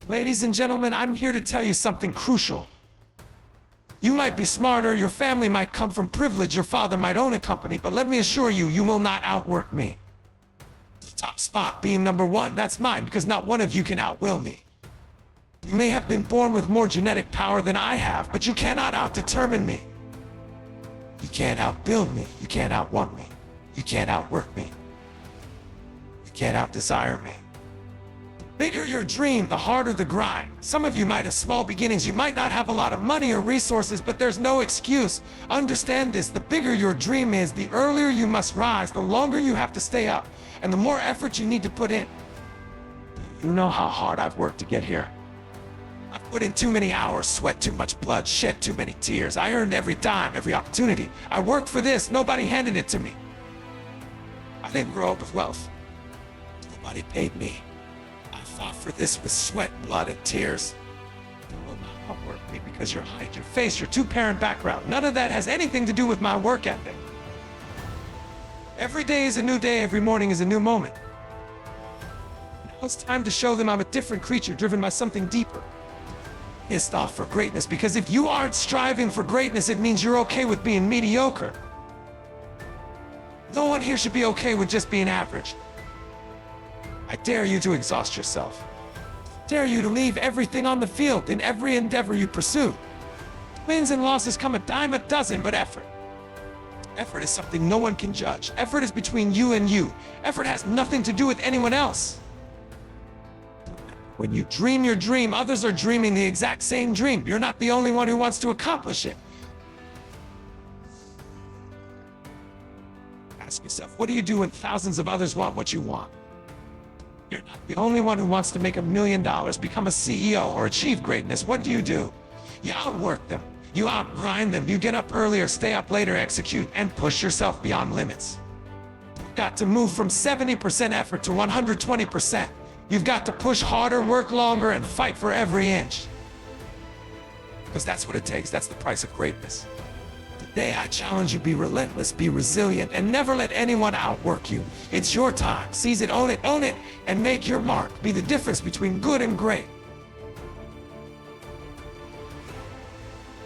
Ladies and gentlemen, I'm here to tell you something crucial. You might be smarter, your family might come from privilege, your father might own a company, but let me assure you, you will not outwork me. The top spot being number one, that's mine, because not one of you can outwill me. You may have been born with more genetic power than I have, but you cannot outdetermine me. You can't outbuild me, you can't outwank me, you can't outwork me, you can't outdesire me. The bigger your dream, the harder the grind. Some of you might have small beginnings, you might not have a lot of money or resources, but there's no excuse. Understand this, the bigger your dream is, the earlier you must rise, the longer you have to stay up, and the more effort you need to put in. You know how hard I've worked to get here. I've put in too many hours, sweat too much blood, shed too many tears. I earned every dime, every opportunity. I worked for this, nobody handed it to me. I didn't grow up with wealth. Nobody paid me. I fought for this with sweat, blood, and tears. You will not outwork me because your height, your face, your two-parent background, none of that has anything to do with my work ethic. Every day is a new day, every morning is a new moment. Now it's time to show them I'm a different creature driven by something deeper. Pissed off for greatness, because if you aren't striving for greatness, it means you're okay with being mediocre. No one here should be okay with just being average. I dare you to exhaust yourself. I dare you to leave everything on the field in every endeavor you pursue. Wins and losses come a dime a dozen, but effort. Effort is something no one can judge. Effort is between you and you. Effort has nothing to do with anyone else. When you dream your dream, others are dreaming the exact same dream. You're not the only one who wants to accomplish it. Ask yourself, what do you do when thousands of others want what you want? You're not the only one who wants to make $1 million, become a CEO, or achieve greatness. What do? You outwork them. You outgrind them. You get up earlier, stay up later, execute, and push yourself beyond limits. You've got to move from 70% effort to 120%. You've got to push harder, work longer, and fight for every inch. Because that's what it takes. That's the price of greatness. Today, I challenge you, be relentless, be resilient, and never let anyone outwork you. It's your time. Seize it, own it, and make your mark. Be the difference between good and great.